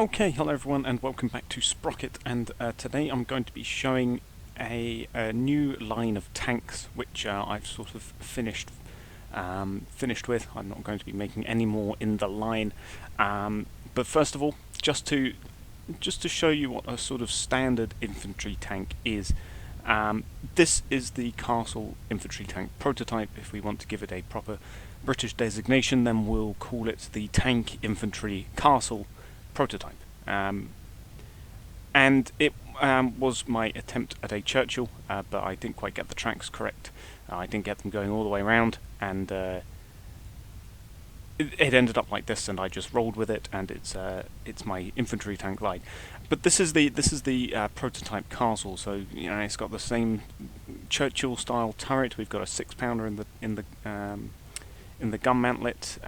Okay, hello everyone and welcome back to Sprocket, and today I'm going to be showing a new line of tanks which I've sort of finished with. I'm not going to be making any more in the line, but first of all, just to show you what a sort of standard infantry tank is. This is the Castle infantry tank prototype. If we want to give it a proper British designation, then we'll call it the Tank Infantry Castle prototype. And it was my attempt at a Churchill, but I didn't quite get the tracks correct. I didn't get them going all the way around, and it ended up like this, and I just rolled with it, and it's my infantry tank line. But this is the prototype Castle, so it's got the same Churchill style turret. We've got a 6-pounder in the gun mantlet.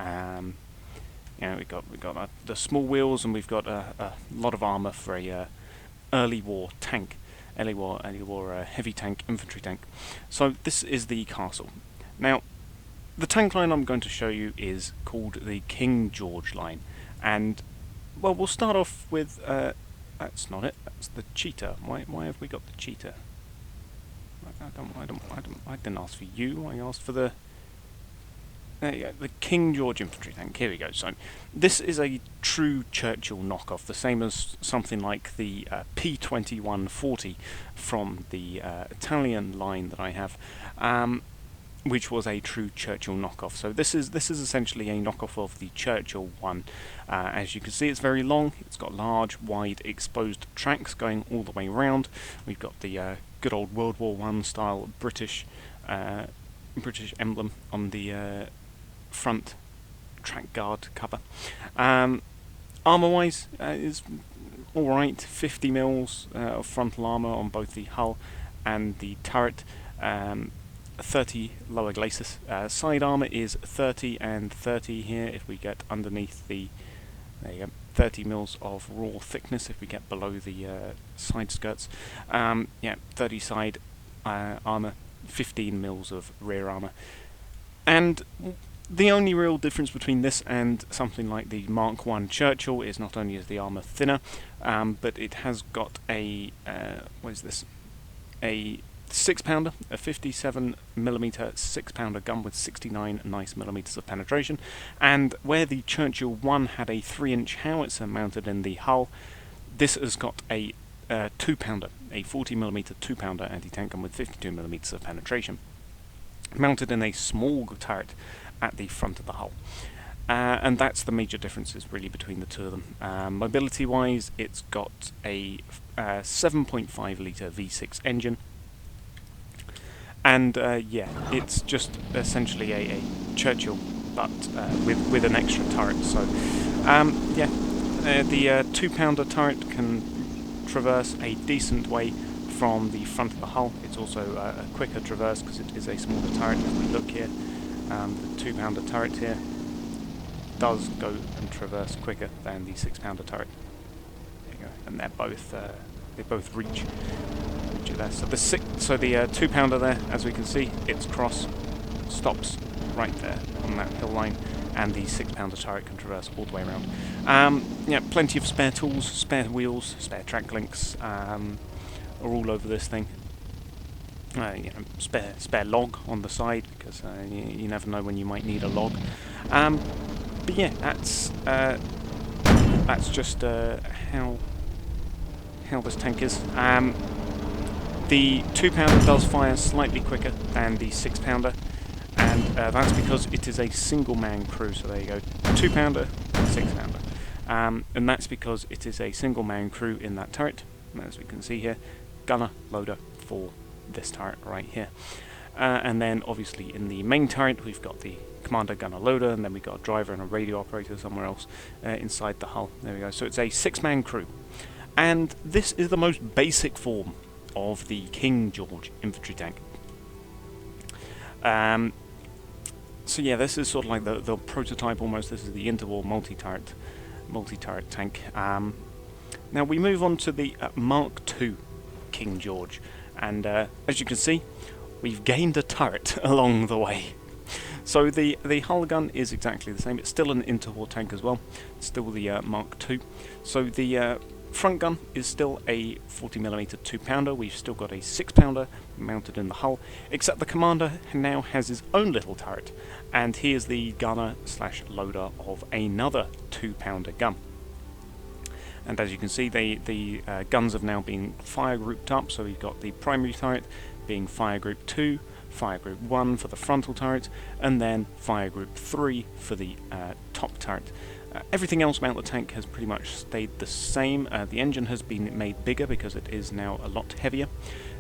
We've got the small wheels, and we've got a lot of armour for a early war tank, early war heavy tank, infantry tank. So this is the Castle. Now, the tank line I'm going to show you is called the King George line, and well, we'll start off with that's not it. That's the cheetah. Why have we got the cheetah? I didn't ask for you. I asked for the. There you go, the King George infantry tank. Here we go. So this is a true Churchill knockoff, the same as something like the P2140 from the Italian line that I have, which was a true Churchill knockoff. So this is essentially a knockoff of the Churchill one. As you can see, it's very long. It's got large, wide, exposed tracks going all the way around. We've got the good old World War I style British emblem on the front track guard cover. Armour-wise, is alright. 50 mils of frontal armour on both the hull and the turret. 30 lower glacis. Side armour is 30 and 30 here. If we get underneath there you go, 30 mils of raw thickness if we get below the side skirts. 30 side armour, 15 mils of rear armour. And the only real difference between this and something like the Mark I Churchill is not only is the armour thinner, but it has got a what is this? A 6-pounder, a 57mm 6-pounder gun with 69 nice millimeters of penetration, and where the Churchill 1 had a 3-inch howitzer mounted in the hull, this has got a 2-pounder, a 40mm 2-pounder anti-tank gun with 52mm of penetration, mounted in a small turret at the front of the hull. And that's the major differences really between the two of them. Mobility wise, it's got a 7.5 litre V6 engine, and it's just essentially a Churchill, but with an extra turret. So the 2-pounder turret can traverse a decent way from the front of the hull. It's also a quicker traverse because it is a smaller turret. If we look here, the 2-pounder turret here does go and traverse quicker than the 6-pounder turret. There you go, and they both reach it there. So the 2-pounder there, as we can see, its cross stops right there on that hill line, and the 6-pounder turret can traverse all the way around. Plenty of spare tools, spare wheels, spare track links are all over this thing. Spare log on the side, because you never know when you might need a log. But yeah, that's just how this tank is. The 2-pounder does fire slightly quicker than the 6-pounder, and that's because it is a single-man crew. So there you go, 2-pounder, 6-pounder, and that's because it is a single-man crew in that turret. As we can see here, gunner, loader for this turret right here, and then obviously in the main turret we've got the commander, gunner, loader, and then we've got a driver and a radio operator somewhere else inside the hull. There we go. So it's a 6-man crew, and this is the most basic form of the King George infantry tank. So yeah, this is sort of like the prototype almost. This is the interwar multi-turret tank. Now we move on to the Mark II King George, and as you can see, we've gained a turret along the way. So the hull gun is exactly the same. It's still an interwar tank as well. It's still the Mark II. So the front gun is still a 40mm 2-pounder. We've still got a 6-pounder mounted in the hull, except the commander now has his own little turret, and he is the gunner slash loader of another 2-pounder gun. And as you can see, the guns have now been fire grouped up, so we've got the primary turret being fire group 2, fire group 1 for the frontal turret, and then fire group 3 for the top turret. Everything else about the tank has pretty much stayed the same. The engine has been made bigger because it is now a lot heavier.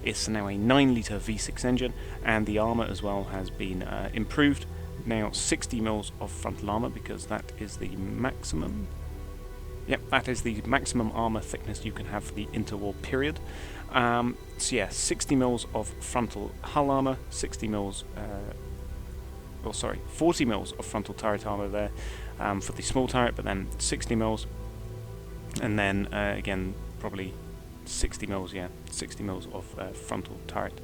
It's now a 9-litre V6 engine, and the armour as well has been improved. Now 60 mils of frontal armour, because that is the maximum. Yep, that is the maximum armour thickness you can have for the interwar period. So yeah, 60 mils of frontal hull armour, 40 mils of frontal turret armour there for the small turret, but then 60 mils, and then again probably 60 mils, yeah, 60 mils of frontal turret.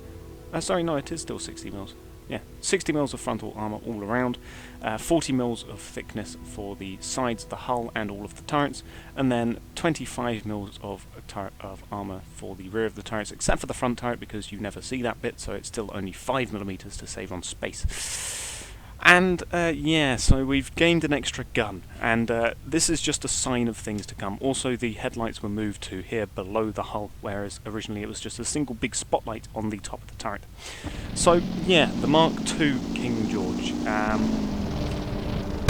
Sorry, no, it is still 60 mils. Yeah, 60 mils of frontal armour all around, 40 mils of thickness for the sides of the hull and all of the turrets, and then 25 mils of armour for the rear of the turrets, except for the front turret because you never see that bit, so it's still only 5mm to save on space. And yeah, so we've gained an extra gun, and this is just a sign of things to come. Also, the headlights were moved to here below the hull, whereas originally it was just a single big spotlight on the top of the turret. So yeah, the Mark II King George.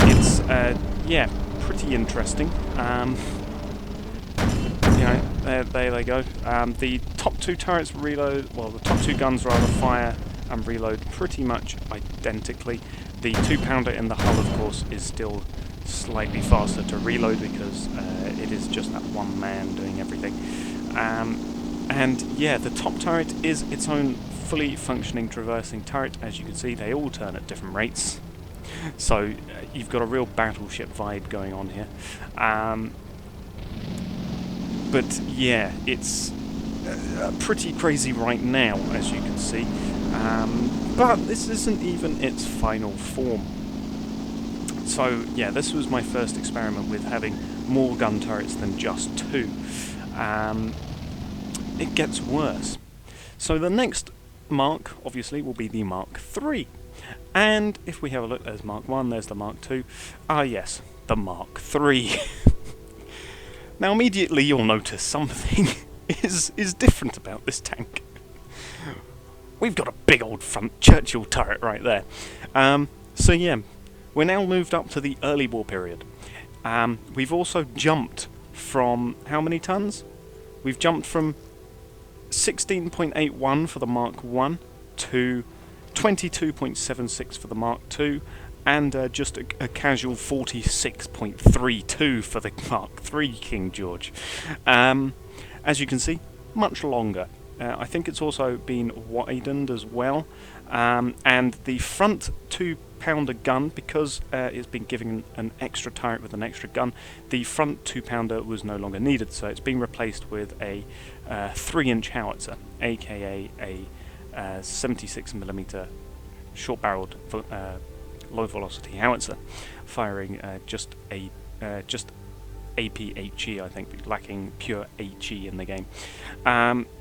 It's yeah, pretty interesting. You know, there they go. The top two turrets reload, well, the top two guns rather, fire and reload pretty much identically. The 2-pounder in the hull, of course, is still slightly faster to reload because it is just that one man doing everything. And yeah, the top turret is its own fully functioning traversing turret. As you can see, they all turn at different rates. So you've got a real battleship vibe going on here. But yeah, it's pretty crazy right now, as you can see. But this isn't even its final form. So yeah, this was my first experiment with having more gun turrets than just 2. It gets worse. So the next Mark, obviously, will be the Mark III. And if we have a look, there's Mark I, there's the Mark II. Ah yes, the Mark III. Now immediately you'll notice something is different about this tank. We've got a big old front Churchill turret right there. So yeah, we're now moved up to the early war period. We've also jumped from how many tons? We've jumped from 16.81 for the Mark I to 22.76 for the Mark II, and just a casual 46.32 for the Mark III King George. As you can see, much longer. I think it's also been widened as well, and the front 2-pounder gun, because it's been given an extra turret with an extra gun, the front 2-pounder was no longer needed, so it's been replaced with a 3-inch howitzer, aka a 76mm short-barreled low-velocity howitzer, firing just APHE, I think, lacking pure HE in the game.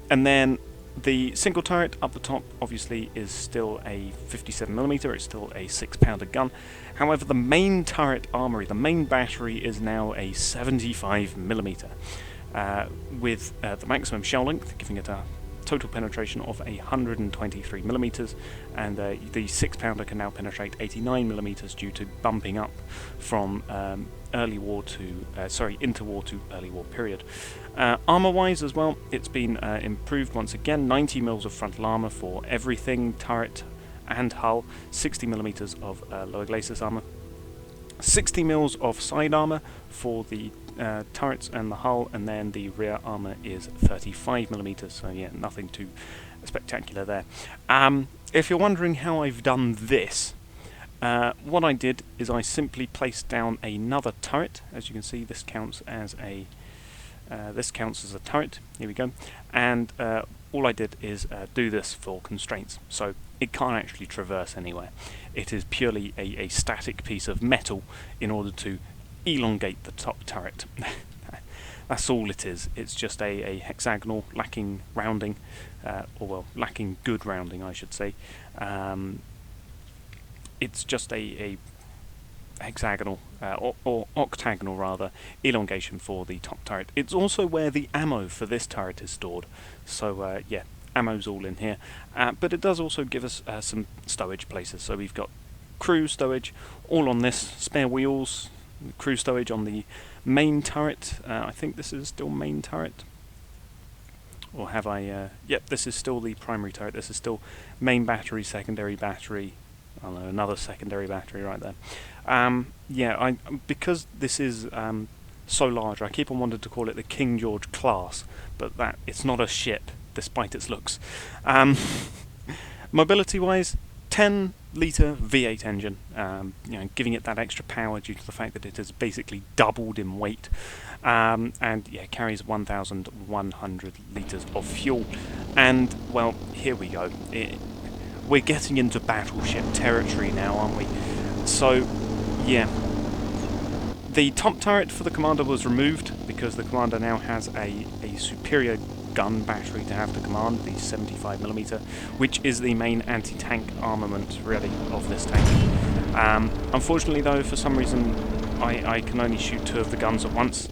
And then the single turret up the top obviously is still a 57mm, it's still a 6-pounder gun. However, the main turret armory, the main battery, is now a 75mm, with the maximum shell length, giving it a total penetration of 123mm, and the 6-pounder can now penetrate 89mm due to bumping up from interwar to early war period. Armour-wise as well, it's been improved once again. 90 mils of frontal armour for everything, turret and hull, 60mm of lower glacis armour, 60 mils of side armour for the turrets and the hull, and then the rear armour is 35mm, so yeah, nothing too spectacular there. If you're wondering how I've done this, what I did is I simply placed down another turret. As you can see, this counts as a turret. Here we go. And all I did is do this for constraints. So it can't actually traverse anywhere. It is purely a static piece of metal in order to elongate the top turret. That's all it is. It's just a hexagonal lacking rounding, or well, lacking good rounding, I should say. It's just a hexagonal, or octagonal rather, elongation for the top turret. It's also where the ammo for this turret is stored. So yeah, ammo's all in here. But it does also give us some stowage places. So we've got crew stowage all on this, spare wheels, crew stowage on the main turret. I think this is still main turret. Or have I... yep, this is still the primary turret. This is still main battery, secondary battery. I don't know, another secondary battery right there. Yeah, because this is so large, I keep on wanting to call it the King George class, but it's not a ship, despite its looks. Mobility-wise, 10-litre V8 engine, you know, giving it that extra power due to the fact that it has basically doubled in weight, and yeah, carries 1,100 litres of fuel. And well, here we go. We're getting into battleship territory now, aren't we? So, yeah. The top turret for the commander was removed because the commander now has a superior gun battery to have to command, the 75mm, which is the main anti-tank armament, really, of this tank. Unfortunately, though, for some reason, I can only shoot 2 of the guns at once,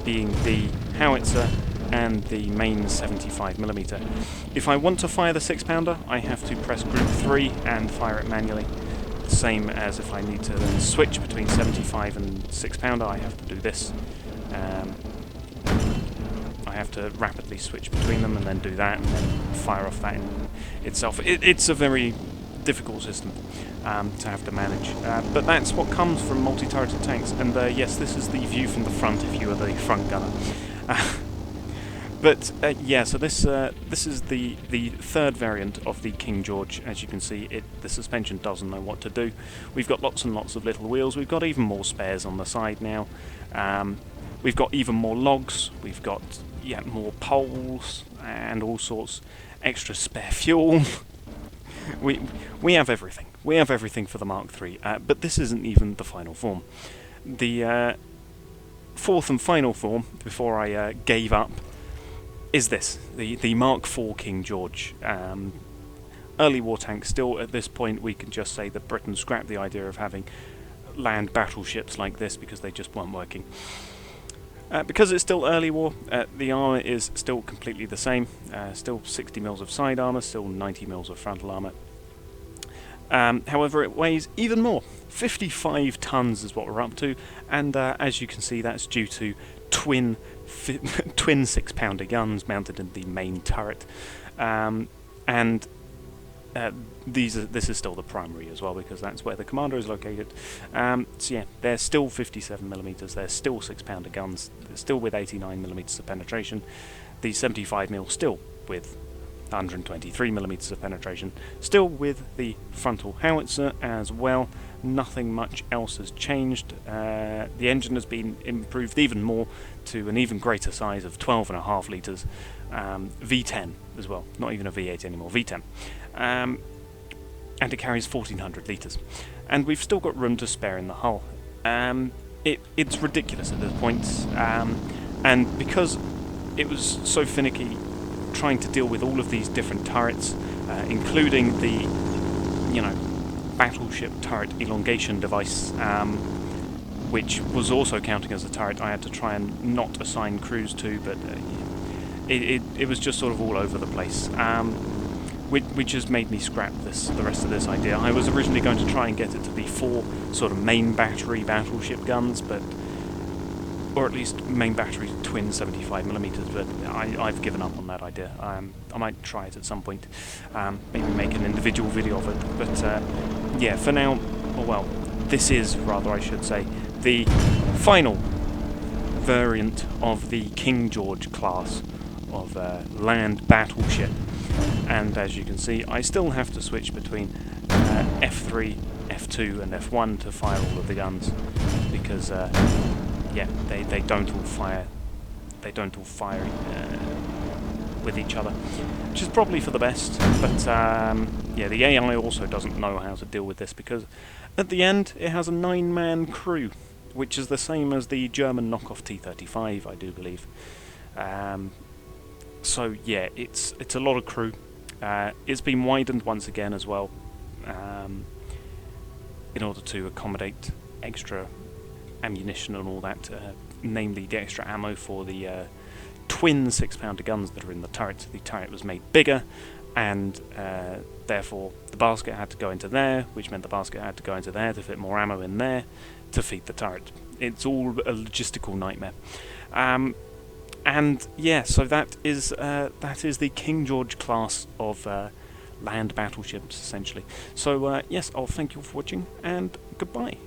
being the howitzer and the main 75mm. If I want to fire the 6-pounder, I have to press group 3 and fire it manually. Same as if I need to then switch between 75 and 6-pounder, I have to do this. I have to rapidly switch between them and then do that and then fire off that in itself. It's a very difficult system to have to manage. But that's what comes from multi-turreted tanks. And yes, this is the view from the front if you are the front gunner. But yeah, so this is the third variant of the King George. As you can see, the suspension doesn't know what to do. We've got lots and lots of little wheels. We've got even more spares on the side now. We've got even more logs. We've got more poles and all sorts, extra spare fuel. we have everything. We have everything for the Mark III. But this isn't even the final form. The fourth and final form, before I gave up, is this, the Mark IV King George. Early war tank. Still, at this point, we can just say that Britain scrapped the idea of having land battleships like this because they just weren't working. Because it's still early war, the armour is still completely the same. Still 60 mils of side armour, still 90 mils of frontal armour. However, it weighs even more. 55 tons is what we're up to, and as you can see, that's due to twin 6-pounder guns mounted in the main turret, and this is still the primary as well because that's where the commander is located. So yeah, they're still 57mm. They're still 6-pounder guns. They're still with 89mm of penetration. The 75mm still with 123mm of penetration. Still with the frontal howitzer as well. Nothing much else has changed. The engine has been improved even more to an even greater size of 12.5 litres. V10 as well, not even a V8 anymore, V10. And it carries 1,400 litres. And we've still got room to spare in the hull. It's ridiculous at this point. And because it was so finicky trying to deal with all of these different turrets, including the, battleship turret elongation device, which was also counting as a turret. I had to try and not assign crews to, but it was just sort of all over the place, which has made me scrap the rest of this idea. I was originally going to try and get it to be 4 sort of main battery battleship guns, or at least main battery twin 75mm, but I've given up on that idea. I might try it at some point, maybe make an individual video of it, but yeah, for now, this is, rather I should say, the final variant of the King George class of land battleship. And as you can see, I still have to switch between F3, F2 and F1 to fire all of the guns, because yeah, they don't all fire with each other, which is probably for the best. But yeah, the AI also doesn't know how to deal with this, because at the end it has a 9-man crew, which is the same as the German knockoff T-35, I do believe. So yeah, it's a lot of crew. It's been widened once again as well, in order to accommodate extra ammunition and all that, namely the extra ammo for the twin 6-pounder guns that are in the turret. The turret was made bigger, and therefore the basket had to go into there, which meant the basket had to go into there to fit more ammo in there to feed the turret. It's all a logistical nightmare. And yeah, so that is the King George class of land battleships, essentially. So yes, I'll thank you all for watching, and goodbye.